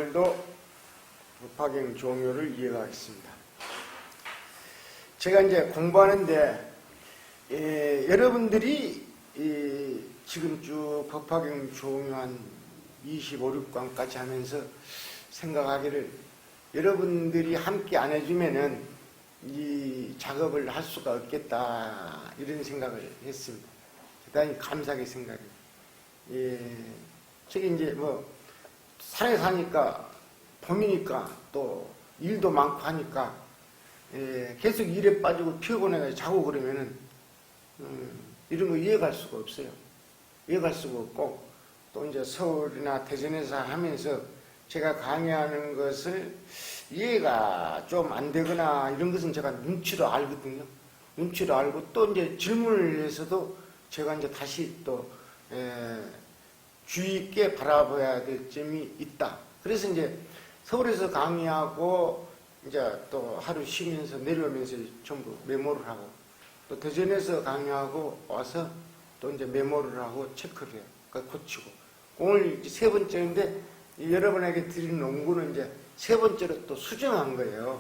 오늘도 법화경 종요를 이어가겠습니다. 제가 이제 공부하는데 여러분들이 지금 쭉 법화경 종요 한 25, 6강까지 하면서 생각하기를 여러분들이 함께 안 해주면은 이 작업을 할 수가 없겠다 이런 생각을 했습니다. 대단히 감사하게 생각해요. 저기 이제 뭐 산에 사니까 봄이니까 또 일도 많고 하니까 계속 일에 빠지고 피곤해가지고 자고 그러면은 이런 거 이해갈 수가 없어요. 이해갈 수가 없고 또 이제 서울이나 대전에서 하면서 제가 강의하는 것을 이해가 좀 안 되거나 이런 것은 제가 눈치로 알거든요. 눈치로 알고 또 이제 질문을 해서도 제가 이제 다시 또 주의 있게 바라봐야 될 점이 있다. 그래서 이제 서울에서 강의하고 이제 또 하루 쉬면서 내려오면서 전부 메모를 하고 또 대전에서 강의하고 와서 또 이제 메모를 하고 체크를 해요. 그러니까 고치고. 오늘 이제 세 번째인데 여러분에게 드리는 농구는 이제 세 번째로 또 수정한 거예요.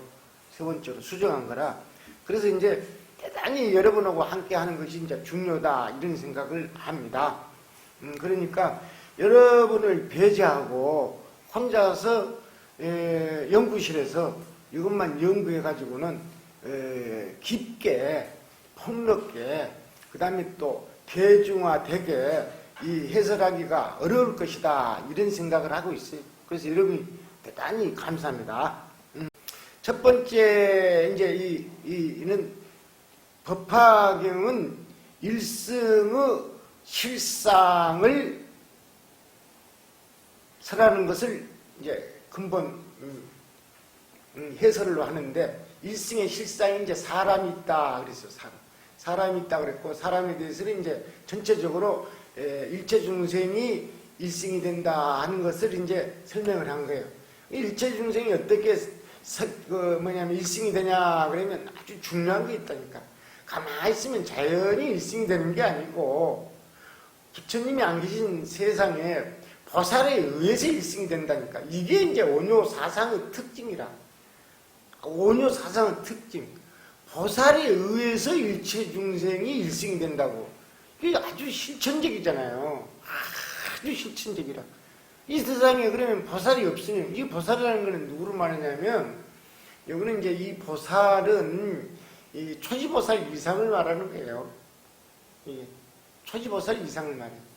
세 번째로 수정한 거라. 그래서 이제 대단히 여러분하고 함께 하는 것이 이제 중요하다 이런 생각을 합니다. 그러니까 여러분을 배제하고 혼자서 연구실에서 이것만 연구해 가지고는 깊게 폭넓게 그 다음에 또 대중화되게 이 해설하기가 어려울 것이다 이런 생각을 하고 있어요. 그래서 여러분이 대단히 감사합니다. 첫 번째 이제 이는 법화경은 일승의 실상을 설하는 것을 이제 근본 해설을 하는데 일승의 실상이 이제 사람이 있다 그랬어요. 사람이 있다 그랬고 사람에 대해서는 이제 전체적으로 일체 중생이 일승이 된다 하는 것을 이제 설명을 한 거예요. 일체 중생이 어떻게 일승이 되냐 그러면 아주 중요한 게 있다니까. 가만히 있으면 자연히 일승이 되는 게 아니고 부처님이 안 계신 세상에 보살에 의해서 일승이 된다니까. 이게 이제 오뇨사상의 특징이라. 오뇨사상의 특징. 보살에 의해서 일체 중생이 일승이 된다고. 이게 아주 실천적이잖아요. 아주 실천적이라. 이 세상에 그러면 보살이 없으면, 이 보살이라는 거는 누구를 말하냐면, 여기는 이제 이 보살은 이 초지보살 이상을 말하는 거예요. 이 초지보살 이상을 말해요.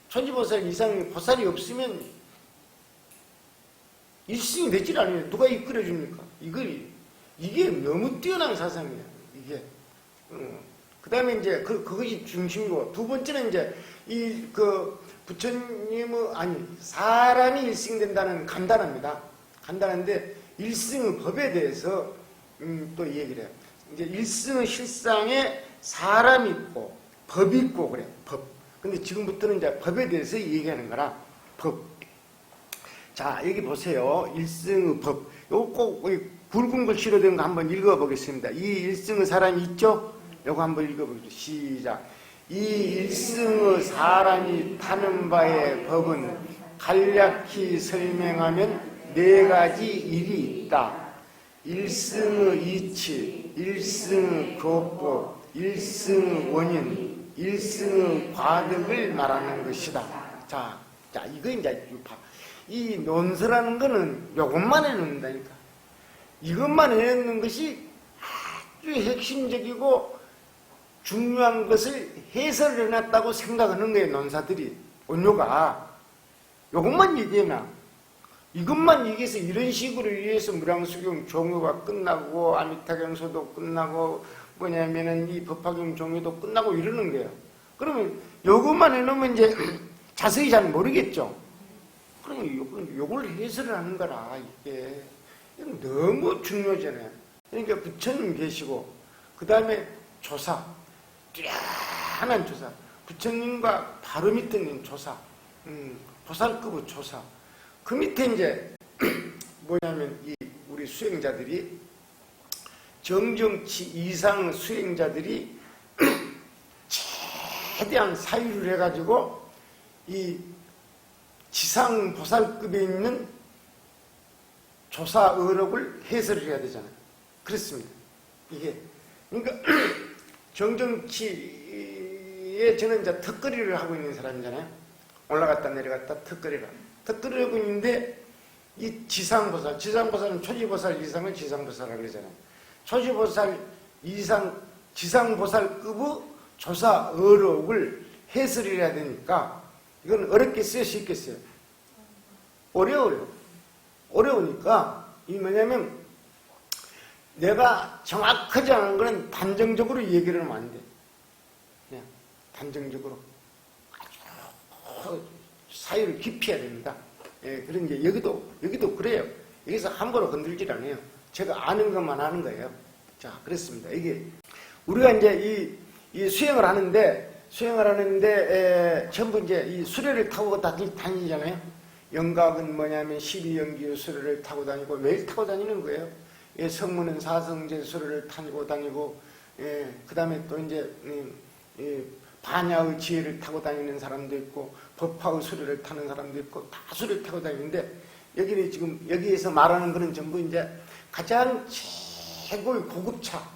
초지보살 이상의 보살이 없으면 일승이 되질 않아요. 누가 이끌어줍니까? 이게 너무 뛰어난 사상이에요. 이게. 그 다음에 이제 그것이 중심이고, 두 번째는 이제 부처님의, 사람이 일승이 된다는 간단합니다. 간단한데, 일승의 법에 대해서 또 얘기를 해요. 이제 일승의 실상에 사람이 있고, 법이 있고, 그래. 법. 근데 지금부터는 이제 법에 대해서 얘기하는 거라, 법. 자, 여기 보세요. 일승의 법. 요거 꼭 굵은 글씨로 된 거 한번 읽어보겠습니다. 이 일승의 사람이 있죠? 요거 한번 읽어보겠습니다. 시작. 이 일승의 사람이 타는 바의 법은 간략히 설명하면 네 가지 일이 있다. 일승의 이치, 일승의 교법, 일승의 원인, 일승의 과득을 말하는 것이다. 자, 이거 이제 이 논서라는 거는 요것만 해놓는다니까. 이것만 해놓는 것이 아주 핵심적이고 중요한 것을 해설을 해놨다고 생각하는 거예요, 논사들이. 온료가. 요것만 얘기해놔. 이것만 얘기해서 이런 식으로 얘기해서 무량수경 종요가 끝나고 아미타경서도 끝나고 뭐냐면은 이 법화경 종요도 끝나고 이러는 거예요. 그러면 요것만 해놓으면 이제 자세히 잘 모르겠죠. 그러면 요걸 해설을 하는 거라. 이게 너무 중요하잖아요. 그러니까 부처님 계시고 그 다음에 조사, 뛰어난 조사, 부처님과 바로 밑에 있는 조사, 보살급의 조사. 그 밑에 이제 뭐냐면 우리 수행자들이 정정치 이상 수행자들이 최대한 사유를 해가지고 이 지상 보살급에 있는 조사 의록을 해설을 해야 되잖아요. 그렇습니다. 이게 그러니까 정정치에 저는 이제 턱걸이를 하고 있는 사람이잖아요. 올라갔다 내려갔다 턱걸이를 하고 있는데 이 지상보살은 초지보살 이상을 지상보살이라고 그러잖아요. 초지보살 이상 지상보살급의 조사 의록을 해설을 해야 되니까 이건 어렵겠어요? 쉽겠어요? 어려워요. 어려우니까 이 뭐냐면 내가 정확하지 않은 거는 단정적으로 얘기를 하면 안 돼. 그냥 단정적으로 아주 사유를 깊이 해야 됩니다. 예, 그런 게 여기도 그래요. 여기서 함부로 건들질 않아요. 제가 아는 것만 하는 거예요. 자, 그렇습니다. 이게 우리가 이제 이 수행을 하는데 전부 이제 이 수레를 타고 다니잖아요. 영각은 뭐냐면 12연기 수레를 타고 다니고 매일 타고 다니는 거예요. 예, 성문은 사성제 수레를 타고 다니고, 예, 그 다음에 또 이제 반야의 지혜를 타고 다니는 사람도 있고 법화의 수레를 타는 사람도 있고 다 수레를 타고 다니는데 여기는 지금 여기에서 말하는 거는 전부 이제 가장 최고의 고급차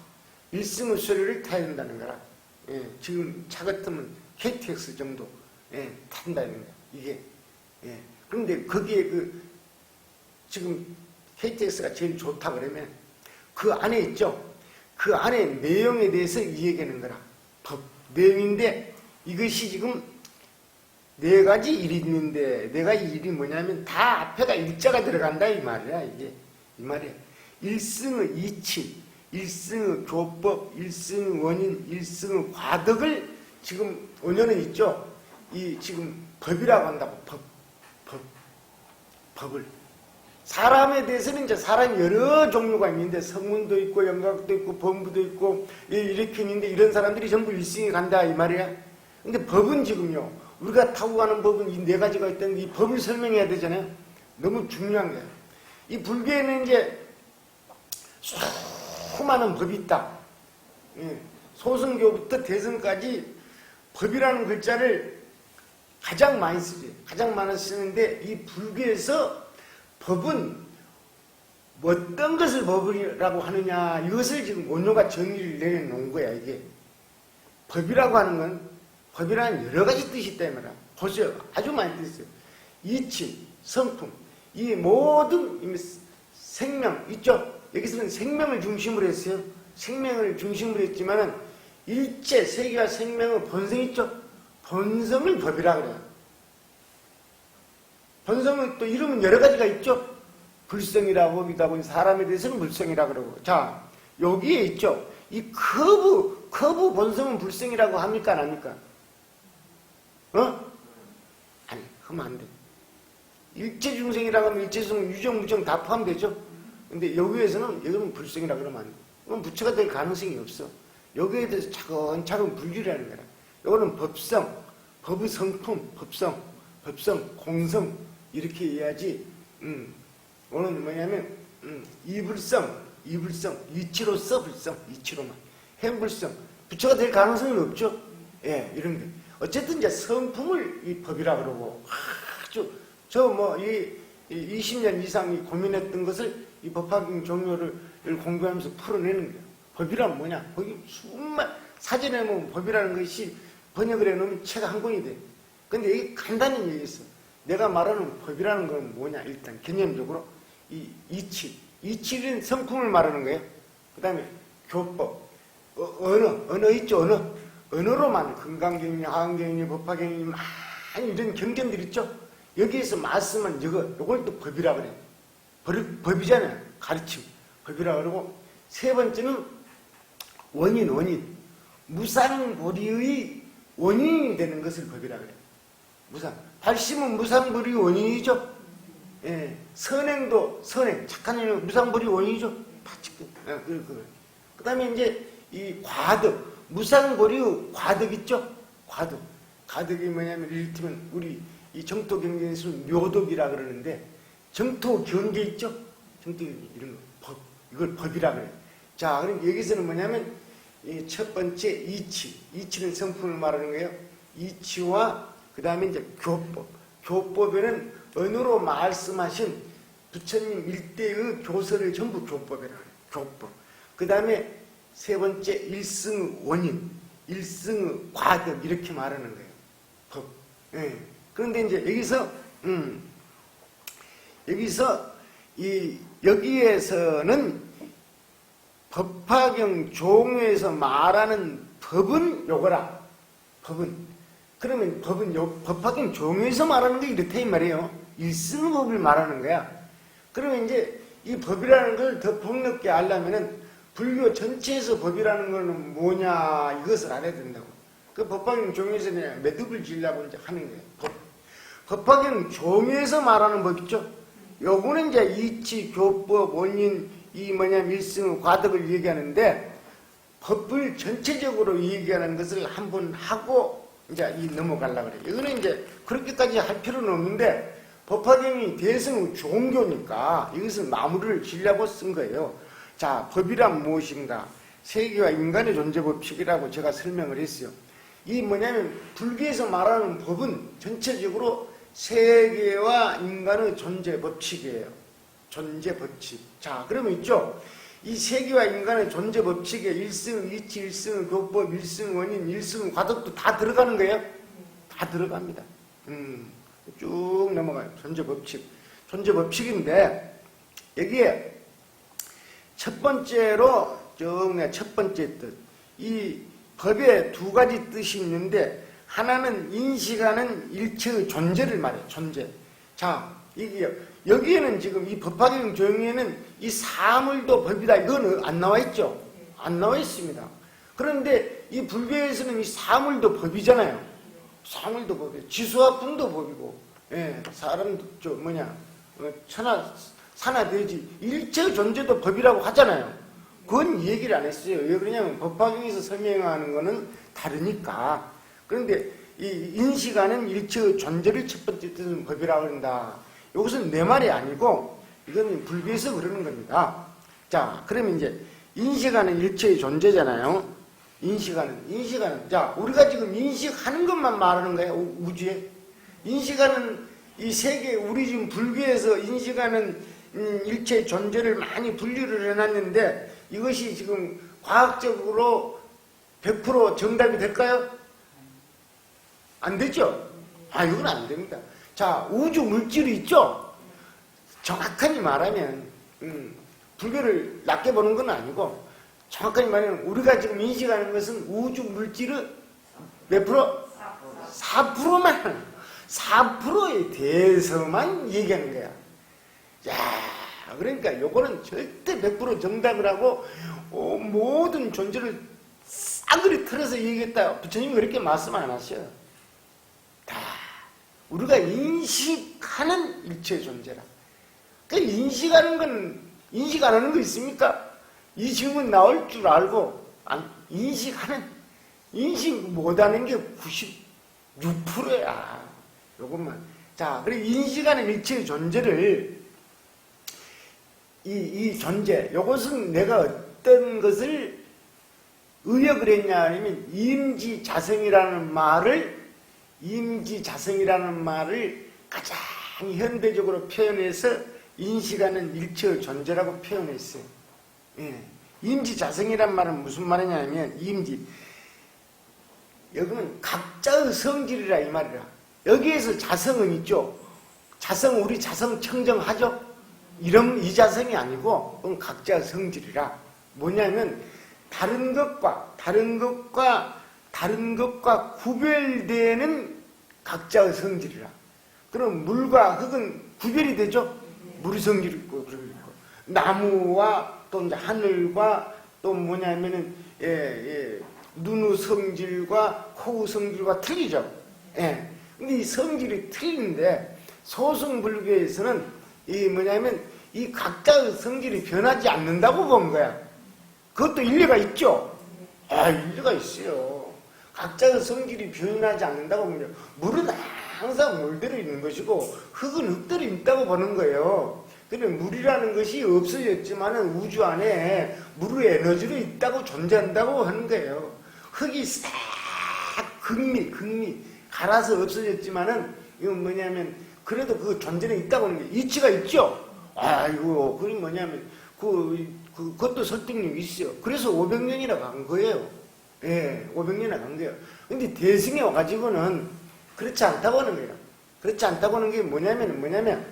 1승의 수레를 타야 된다는 거라. 예, 지금 차 같으면 KTX 정도 탄다는 거야. 이게. 예. 그런데 거기에 지금 KTX가 제일 좋다 그러면 그 안에 있죠. 그 안에 내용에 대해서 이 얘기하는 거라. 법 내용인데 이것이 지금 네 가지 일이 있는데 네 가지 일이 뭐냐면 다 앞에가 일자가 들어간다 이 말이야. 이게 이 말이야. 일승의 이치, 일승의 교법, 일승의 원인, 일승의 과덕을 지금 원년은 있죠. 이 지금 법이라고 한다고 법을. 사람에 대해서는 이제 사람이 여러 종류가 있는데 성문도 있고 영각도 있고 범부도 있고 이렇게 있는데 이런 사람들이 전부 일승에 간다 이 말이야. 근데 법은 지금요. 우리가 타고 가는 법은 이 네 가지가 있다는 이 법을 설명해야 되잖아요. 너무 중요한 거예요. 이 불교에는 이제 수많은 법이 있다. 소승교부터 대승까지 법이라는 글자를 가장 많이 쓰죠. 가장 많이 쓰는데 이 불교에서 법은 어떤 것을 법이라고 하느냐 이것을 지금 원효가 정의를 내려놓은 거야. 이게 법이라고 하는 건 법이라는 여러 가지 뜻이 있다 이 말이야. 보세요. 아주 많이 뜻이 있어요. 이치, 성품 이 모든 생명 있죠. 여기서는 생명을 중심으로 했어요. 생명을 중심으로 했지만은 일체 세계와 생명의 본성 있죠. 본성을 법이라 그래요. 본성은 또 이름은 여러 가지가 있죠. 불성이라고 하기도 하고 사람에 대해서는 불성이라 그러고. 자, 여기에 있죠. 이 커브 본성은 불성이라고 합니까 안 합니까? 아니, 그러면 안 돼. 일체 중생이라고 하면 일체 중생 유정 무정 다 포함되죠. 근데 여기에서는 이건 불성이라 그러면 안 돼. 이건 부처가 될 가능성이 없어. 여기에 대해서 차근차근 분류라는 거라. 이거는 법성, 법의 성품, 법성, 공성 이렇게 해야지. 오늘 뭐냐면 이불성, 이치로서 불성, 이치로만 행불성, 부처가 될 가능성은 없죠. 예, 이런 게 어쨌든 이제 성품을 이 법이라 그러고 아주 이 20년 이상 고민했던 것을 이 법화경 종료를 공부하면서 풀어내는 거예요. 법이란 뭐냐? 거기 사전에 보면 법이라는 것이 번역을 해놓으면 책 한 권이 돼. 근데 이게 간단히 얘기했어. 내가 말하는 법이라는 건 뭐냐? 일단 개념적으로 이치는 성품을 말하는 거예요. 그 다음에 교법, 언어 있죠. 언어로만 금강경이니 하강경이니 법화경이니 많이 이런 경전들 있죠. 여기에서 말씀은 요걸 또 법이라 그래. 법이잖아요. 가르침. 법이라 그러고 세 번째는 원인. 무상불의의 원인이 되는 것을 법이라 그래. 발심은 무상불의의 원인이죠. 예. 선행도 착한 일은 무상불의의 원인이죠. 그 다음에 이제 이 과덕, 무상불의의 과덕 있죠. 과덕이 뭐냐면 이를테면 우리 이 정토경계에서는 묘덕이라 그러는데 정토경계 있죠. 정토경계 이런 거 이걸 법이라 그래. 자, 그럼 여기서는 뭐냐면 이 첫 번째 이치는 성품을 말하는 거예요. 이치와 그 다음에 이제 교법에는 언어로 말씀하신 부처님 일대의 교설을 전부 교법이라고 해요. 교법. 그 다음에 세 번째 일승의 원인, 일승의 과득 이렇게 말하는 거예요. 법. 예. 그런데 이제 여기에서는 법화경 종에서 말하는 법은 요거라. 법은. 그러면 법은 법화경 종에서 말하는 게 이렇다 이 말이에요. 일승의 법을 말하는 거야. 그러면 이제 이 법이라는 걸 더 폭넓게 알려면은 불교 전체에서 법이라는 거는 뭐냐 이것을 알아야 된다고. 그 법화경 종에서 그냥 매듭을 지으려고 이제 하는 거예요. 법화경 종에서 말하는 법 있죠. 요거는 이제 이치, 교법, 원인, 일승의 과득을 얘기하는데 법을 전체적으로 얘기하는 것을 한번 하고 이제 넘어가려고 그래요. 이거는 이제 그렇게까지 할 필요는 없는데 법화경이 대승의 종교니까 이것을 마무리를 지으려고 쓴 거예요. 자, 법이란 무엇인가? 세계와 인간의 존재 법칙이라고 제가 설명을 했어요. 불교에서 말하는 법은 전체적으로 세계와 인간의 존재 법칙이에요. 존재 법칙. 자, 그러면 있죠? 이 세계와 인간의 존재 법칙에 일승, 이치, 일승, 교법, 일승, 원인, 일승, 과득도 다 들어가는 거예요? 다 들어갑니다. 쭉 넘어가요. 존재 법칙. 존재 법칙인데, 여기에 첫 번째로, 첫 번째 뜻. 이 법에 두 가지 뜻이 있는데, 하나는 인식하는 일체의 존재를 말해요. 존재. 자, 여기에는 지금 이 법화경 종에는 이 사물도 법이다. 이거는 안 나와 있죠? 안 나와 있습니다. 그런데 이 불교에서는 이 사물도 법이잖아요. 사물도 법이에요. 지수와 풍도 법이고, 예, 사람도, 산하, 돼지, 일체의 존재도 법이라고 하잖아요. 그건 얘기를 안 했어요. 왜 그러냐면 법화경에서 설명하는 거는 다르니까. 그런데 이 인식하는 일체의 존재를 첫 번째 뜻은 법이라고 한다. 이것은 내 말이 아니고 이건 불교에서 그러는 겁니다. 자, 그러면 이제 인식하는 일체의 존재잖아요. 인식하는. 자, 우리가 지금 인식하는 것만 말하는 거예요. 우주에. 인식하는 이 세계, 우리 지금 불교에서 인식하는 일체의 존재를 많이 분류를 해놨는데 이것이 지금 과학적으로 100% 정답이 될까요? 안 되죠? 이건 안 됩니다. 자, 우주 물질이 있죠? 정확하게 말하면, 불교를 낮게 보는 건 아니고, 정확하게 말하면, 우리가 지금 인식하는 것은 우주 물질의 몇 프로? 4%만, 4%에 대해서만 얘기하는 거야. 야, 그러니까 요거는 절대 100% 정답을 하고, 모든 존재를 싸그리 틀어서 얘기했다. 부처님이 그렇게 말씀 안 하셔요. 다 우리가 인식하는 일체의 존재라. 그 인식하는 건 인식 안 하는 거 있습니까? 이 질문 나올 줄 알고 인식 못하는 게 96%야. 요것만. 자, 그리고 인식하는 일체의 존재를 이 존재, 요것은 내가 어떤 것을 의역을 했냐 하면 임지자성이라는 말을 가장 현대적으로 표현해서 인식하는 일체의 존재라고 표현했어요. 예. 임지자성이란 말은 무슨 말이냐면 여기는 각자의 성질이라 이 말이라. 여기에서 자성은 있죠. 우리 자성 청정하죠. 이 자성이 아니고 그건 각자의 성질이라. 뭐냐면 다른 것과 구별되는 각자의 성질이라. 그럼 물과 흙은 구별이 되죠? 물의 성질이 있고, 나무와 또 이제 하늘과 또 뭐냐면은, 눈의 성질과 코의 성질과 틀리죠? 예. 근데 이 성질이 틀리는데, 소승불교에서는 이 각자의 성질이 변하지 않는다고 본 거야. 그것도 일리가 있죠? 일리가 있어요. 각자의 성질이 변하지 않는다고 보면 물은 항상 물대로 있는 것이고 흙은 흙대로 있다고 보는 거예요. 근데 물이라는 것이 없어졌지만은 우주 안에 물의 에너지로 있다고 존재한다고 하는 거예요. 흙이 싹 극미 갈아서 없어졌지만은 이건 뭐냐면 그래도 그 존재는 있다고 하는 거예요. 이치가 있죠? 아이고, 그게 뭐냐면, 그것도 설득력이 있어요. 그래서 500년이나 간 거예요. 예, 500년이나 간 거예요. 근데 대승에 와가지고는 그렇지 않다고 하는 거예요. 그렇지 않다고 하는 게 뭐냐면,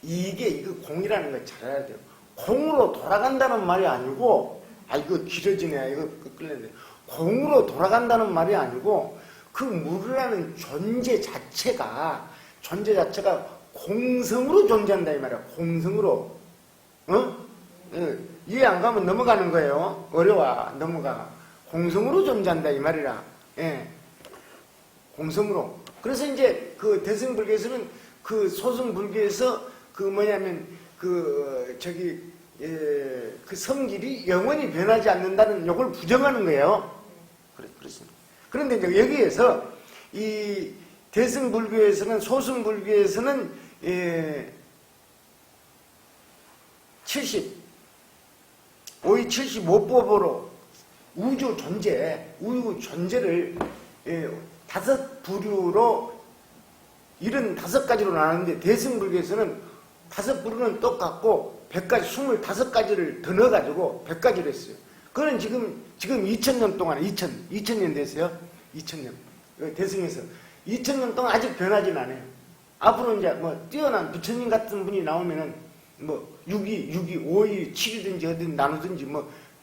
이거 공이라는 걸 잘 알아야 돼요. 공으로 돌아간다는 말이 아니고, 이거 길어지네, 이거 끌렸네. 공으로 돌아간다는 말이 아니고, 그 물이라는 존재 자체가 공성으로 존재한다, 이 말이야. 공성으로. 이해 안 가면 넘어가는 거예요. 어려워, 넘어가. 공성으로 존재한다, 이 말이라. 예. 공성으로. 그래서 이제 그 대승불교에서는 그 소승불교에서 그 성질이 영원히 변하지 않는다는 요걸 부정하는 거예요. 그렇습니다. 그런데 이제 여기에서 이 대승불교에서는, 소승불교에서는 5의 75법으로 우주 존재를 5부류로 75가지로 나누는데, 대승불교에서는 5부류는 똑같고 100가지, 25가지를 더 넣어가지고 100가지로 했어요. 그거는 지금 2000년 동안, 2000년 됐어요. 2000년. 대승에서. 2000년 동안 아직 변하진 않아요. 앞으로 이제 뛰어난 부처님 같은 분이 나오면은 6위, 5위, 7위든지 어든 나누든지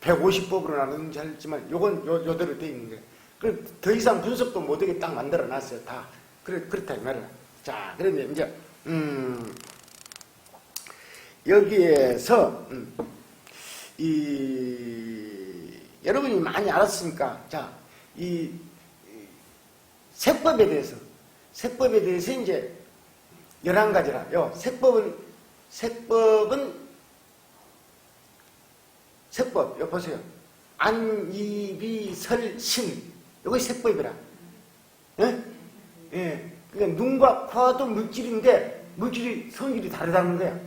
150법으로 나누든지 하지만 요건 요대로 돼 있는 거예요. 더 이상 분석도 못하게 딱 만들어 놨어요. 다. 그렇다 이 말이야. 자, 그러면 이제 여기에서 여러분이 많이 알았으니까, 자, 이 색법에 대해서 이제 11가지라. 색법, 여기 보세요. 안, 이, 비, 설, 신. 이것이 색법이라. 예? 예. 그러니까 눈과 코와도 물질인데, 성질이 다르다는 거야.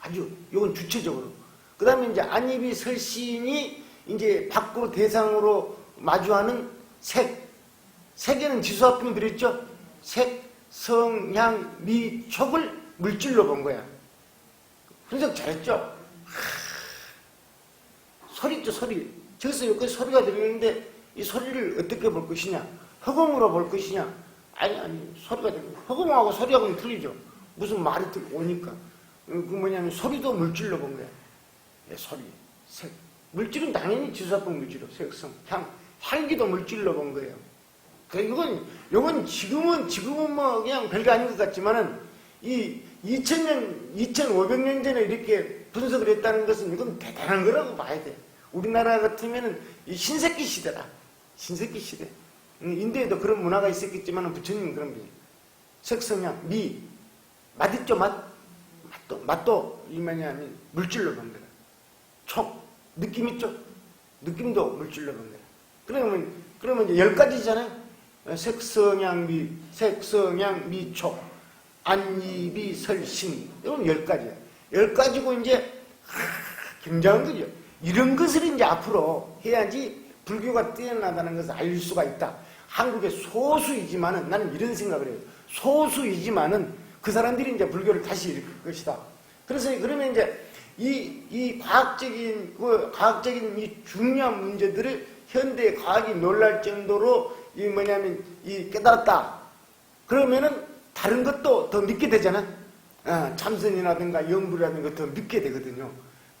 아주, 이건 주체적으로. 그 다음에 이제 안, 이, 비, 설, 신이 이제 밖으로 대상으로 마주하는 색. 색에는 지수합병 들었죠? 색, 성, 향, 미, 촉을 물질로 본 거야. 분석 잘했죠? 소리 있죠, 소리. 저기서 여기까지 소리가 들리는데 이 소리를 어떻게 볼 것이냐? 허공으로 볼 것이냐? 아니, 소리가 들리고. 허공하고 소리하고는 틀리죠. 무슨 말이 오니까. 소리도 물질로 본 거야. 예, 소리, 색. 물질은 당연히 지수합병 물질로, 색, 성, 향기도 물질로 본 거예요. 이건 지금은 그냥 별거 아닌 것 같지만은, 이 2500년 전에 이렇게 분석을 했다는 것은 이건 대단한 거라고 봐야 돼. 우리나라 같으면은 이 신석기 시대다. 신석기 시대. 인도에도 그런 문화가 있었겠지만은 부처님은 그런 게. 색성향, 미. 맛 있죠, 맛도, 이 뭐냐면 물질로 본 거다. 촉, 느낌 있죠? 느낌도 물질로 본 거다. 그러면 이제 10가지잖아요? 색성향, 미, 촉. 안이비, 설신. 이건 10가지야. 10가지고 이제, 굉장한 거죠. 이런 것을 이제 앞으로 해야지 불교가 뛰어나다는 것을 알 수가 있다. 한국의 소수이지만은, 나는 이런 생각을 해요. 소수이지만은 그 사람들이 이제 불교를 다시 일으킬 것이다. 그래서 그러면 이제 이 과학적인 이 중요한 문제들을 현대 과학이 놀랄 정도로 이 깨달았다. 그러면은 다른 것도 더 믿게 되잖아. 참선이라든가 연구라든가 더 믿게 되거든요.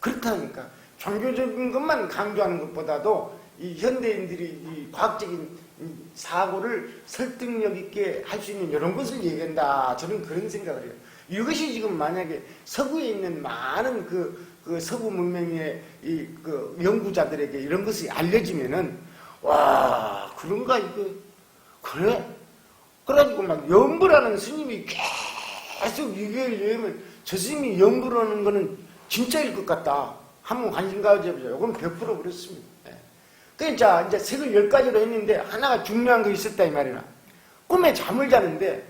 그렇다니까. 종교적인 것만 강조하는 것보다도 이 현대인들이 이 과학적인 사고를 설득력 있게 할 수 있는 이런 것을 얘기한다. 저는 그런 생각을 해요. 이것이 지금 만약에 서구에 있는 많은 그 서구 문명의 그 연구자들에게 이런 것이 알려지면은, 와, 그런가, 이거. 그래? 그래가지고 막 연부라는 스님이 계속 이걸 얘기하면 저 스님이 연부라는 거는 진짜일 것 같다. 한번 관심 가져보자. 이건 100% 그렇습니다. 그러니까 이제 색을 10가지로 했는데 하나가 중요한 거 있었다 이 말이야. 꿈에 잠을 자는데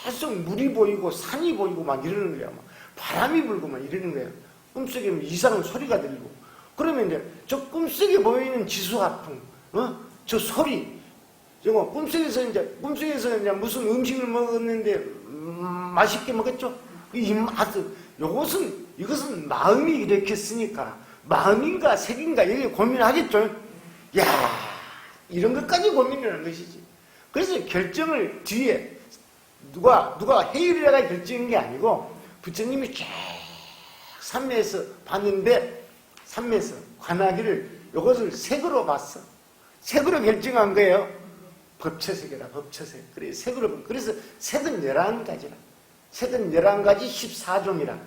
계속 물이 보이고 산이 보이고 막 이러는 거야. 막 바람이 불고 막 이러는 거야. 꿈속에 이상한 소리가 들리고. 그러면 이제 저 꿈속에 보이는 지수화풍, 저 소리, 꿈속에서 이제 무슨 음식을 먹었는데 맛있게 먹었죠? 이것은 마음이 이렇게 쓰니까 마음인가 색인가 이게 고민하겠죠. 야, 이런 것까지 고민을 한 것이지. 그래서 결정을 뒤에 누가 해일이라가 결정한 게 아니고 부처님이 쫙 삼매에서 봤는데 삼매에서 관하기를 이것을 색으로 봤어. 색으로 결정한 거예요. 법처색이라 법처색. 그래 색으로. 그래서 색은 11가지라. 색은 11가지 14종이라.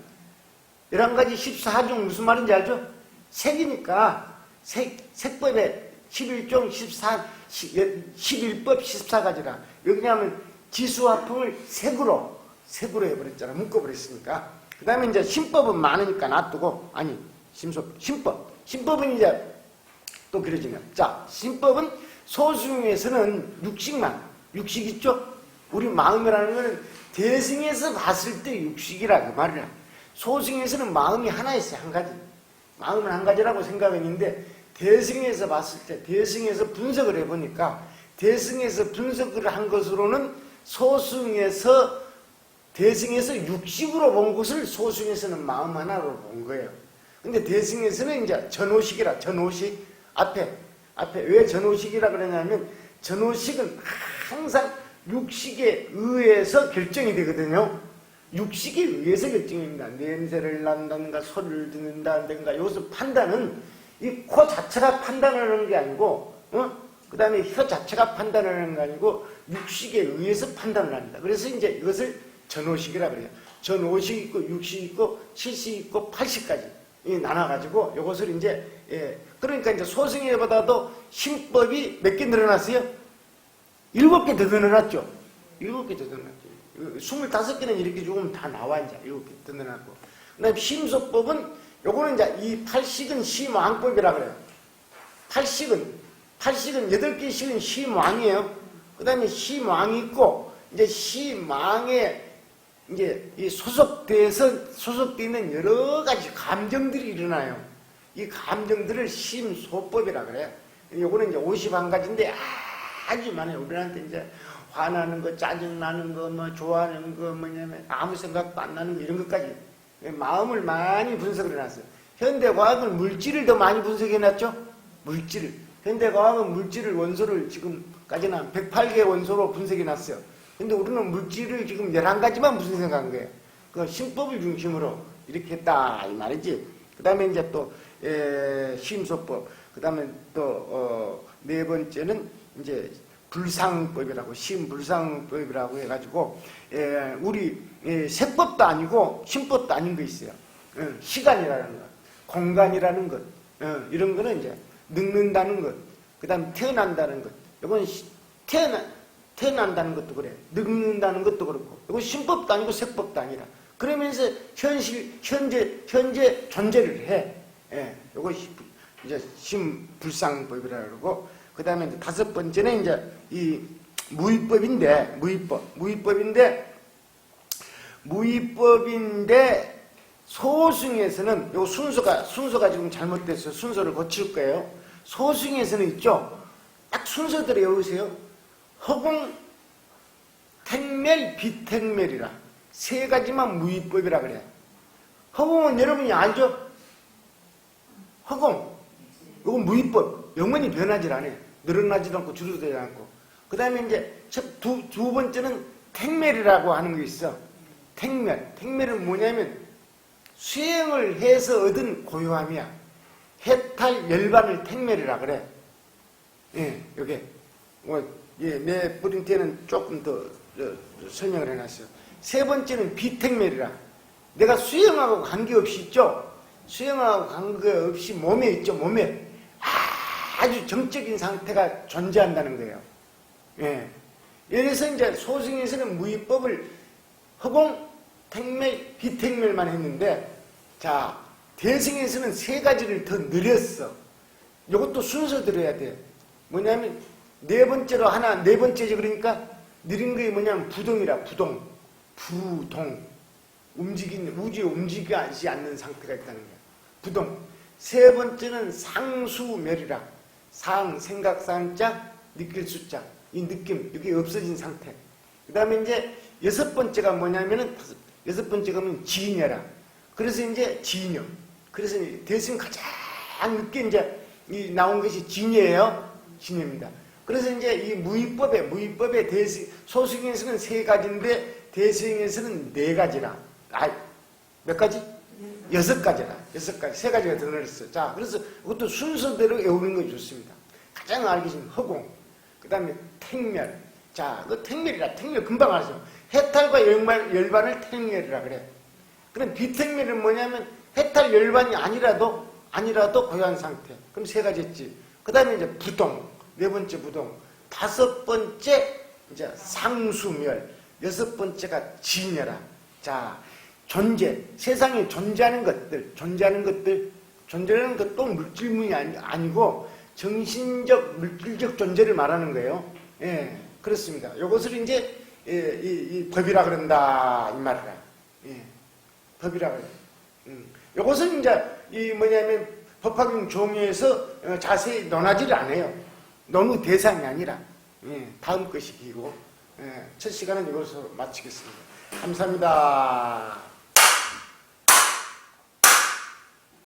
11가지 14종 무슨 말인지 알죠? 색이니까 색법에 11종 11법 14가지라. 여기냐면 지수화풍을 색으로 해버렸잖아. 묶어버렸으니까. 그 다음에 이제 신법은 많으니까 놔두고, 아니, 신법. 신법은 이제 또 그려지면. 자, 신법은 소승에서는 육식 있죠? 우리 마음이라는 거는 대승에서 봤을 때 육식이라 그 말이야. 소승에서는 마음이 하나 있어요. 한 가지. 마음은 한 가지라고 생각했는데 대승에서 봤을 때, 대승에서 분석을 해보니까 대승에서 분석을 한 것으로는 소승에서 대승에서 육식으로 본 것을 소승에서는 마음 하나로 본 거예요. 근데 대승에서는 이제 전오식이라. 전오식 앞에 왜 전오식이라 그러냐면 전오식은 항상 육식에 의해서 결정이 되거든요. 육식에 의해서 결정입니다. 냄새를 난다든가 소리를 듣는다든가 여기서 판단은 이 코 자체가 판단하는 게 아니고 그 다음에 혀 자체가 판단하는 게 아니고 육식에 의해서 판단을 합니다. 그래서 이제 이것을 전오식이라 그래요. 전오식 있고 육식 있고 칠식 있고 팔식까지 나눠가지고 이것을 이제 그러니까 이제 소승에보다도 신법이 몇 개 늘어났어요? 7개 더 늘어났죠. 7개 더 늘어났죠. 25개는 이렇게 죽으면 다 나와 이제 7개 더 늘어났고. 그다음에 심소법은 요거는 이제 이 팔식은 심왕법이라 그래요. 팔식은 8개씩은 심왕이에요. 그 다음에 심왕이 있고, 이제 심왕에 이제 이 소속되어 있는 여러 가지 감정들이 일어나요. 이 감정들을 심소법이라 그래요. 요거는 이제 51가지인데 아주 많아요. 우리한테 이제 화나는 거, 짜증나는 거, 뭐 좋아하는 거, 뭐냐면 아무 생각도 안 나는 거 이런 것까지 마음을 많이 분석을 해놨어요. 현대과학은 물질을 더 많이 분석해놨죠? 물질을. 현대과학은 물질을 원소를 지금까지는 한 108개 원소로 분석해놨어요. 근데 우리는 물질을 지금 11가지만 분석한 거예요. 그 신법을 중심으로 이렇게 했다 이 말이지. 그 다음에 이제 또 심소법. 그 다음에 또 네 번째는 이제 불상법이라고 심불상법이라고 해가지고 우리 색법도 아니고 신법도 아닌 거 있어요. 시간이라는 것, 공간이라는 것, 이런 거는 이제 늙는다는 것, 그 다음에 태어난다는 것. 이건 태어난다는 것도 그래. 늙는다는 것도 그렇고. 이건 신법도 아니고 색법도 아니라. 그러면서 현재 존재를 해. 이것이 이제 심불상법이라고 그러고. 그 다음에 이제 5번째는 이제 이 무위법인데 소승에서는 요 순서가 지금 잘못됐어요. 순서를 고칠 거예요. 소승에서는 있죠. 딱 순서대로 외우세요. 허공, 택멸, 비택멸이라 3가지만 무위법이라 그래요. 허공은 여러분이 알죠? 허공, 이건 무위법. 영원히 변하지 않아요. 늘어나지도 않고 줄어들지 않고. 그 다음에 이제 두 번째는 택멸이라고 하는 게 있어. 택멸은 뭐냐면 수행을 해서 얻은 고요함이야. 해탈 열반을 택멸이라 그래. 요게 내 프린트에는 조금 더 설명을 해놨어요. 3번째는 비택멸이라. 내가 수행하고 관계없이 있죠. 수행하고 관계없이 몸에 있죠. 몸에 아주 정적인 상태가 존재한다는 거예요. 그래서 이제 소승에서는 무위법을 허공, 택멸, 비택멸만 했는데, 자, 대승에서는 3가지를 더 늘렸어. 이것도 순서대로 해야 돼. 뭐냐면, 네 번째지, 그러니까, 느린 게 뭐냐면, 부동이라, 부동. 우주에 움직이지 않는 상태가 있다는 거야. 부동. 3번째는 상수멸이라. 생각 상자, 느낄 숫자. 이 느낌, 이게 없어진 상태. 그 다음에 이제 6번째가 뭐냐면은 여섯 번째가 면 진여라. 그래서 이제 진여. 그래서 대승 가장 늦게 이제 나온 것이 진여예요. 진여입니다. 그래서 이제 이 무위법의 대승, 소승에서는 세 가지인데 대승에서는 네 가지라. 몇 가지? 여섯 가지라. 여섯 가지. 세 가지가 더 늘었어. 자, 그래서 그것도 순서대로 외우는 게 좋습니다. 가장 알기 쉬운 허공. 그 다음에 택멸. 자, 그 택멸이라. 택멸 금방 알죠. 해탈과 열반을 택멸이라 그래. 그럼 비택멸은 뭐냐면 해탈 열반이 아니라도 고요한 상태. 그럼 세 가지 했지. 그 다음에 이제 부동. 네 번째 부동. 다섯 번째 이제 상수멸. 여섯 번째가 진여라. 자, 존재. 세상에 존재하는 것도 물질문이 아니고 정신적, 물질적 존재를 말하는 거예요. 예, 그렇습니다. 이것을 이제 이 법이라 그런다 이 말이라. 예, 법이라 그래. 이것은 이제 이 뭐냐면 법학용 종의에서 자세히 논하지를 않아요. 논의 대상이 아니라. 예, 다음 것이기고. 첫 시간은 이것으로 마치겠습니다. 감사합니다.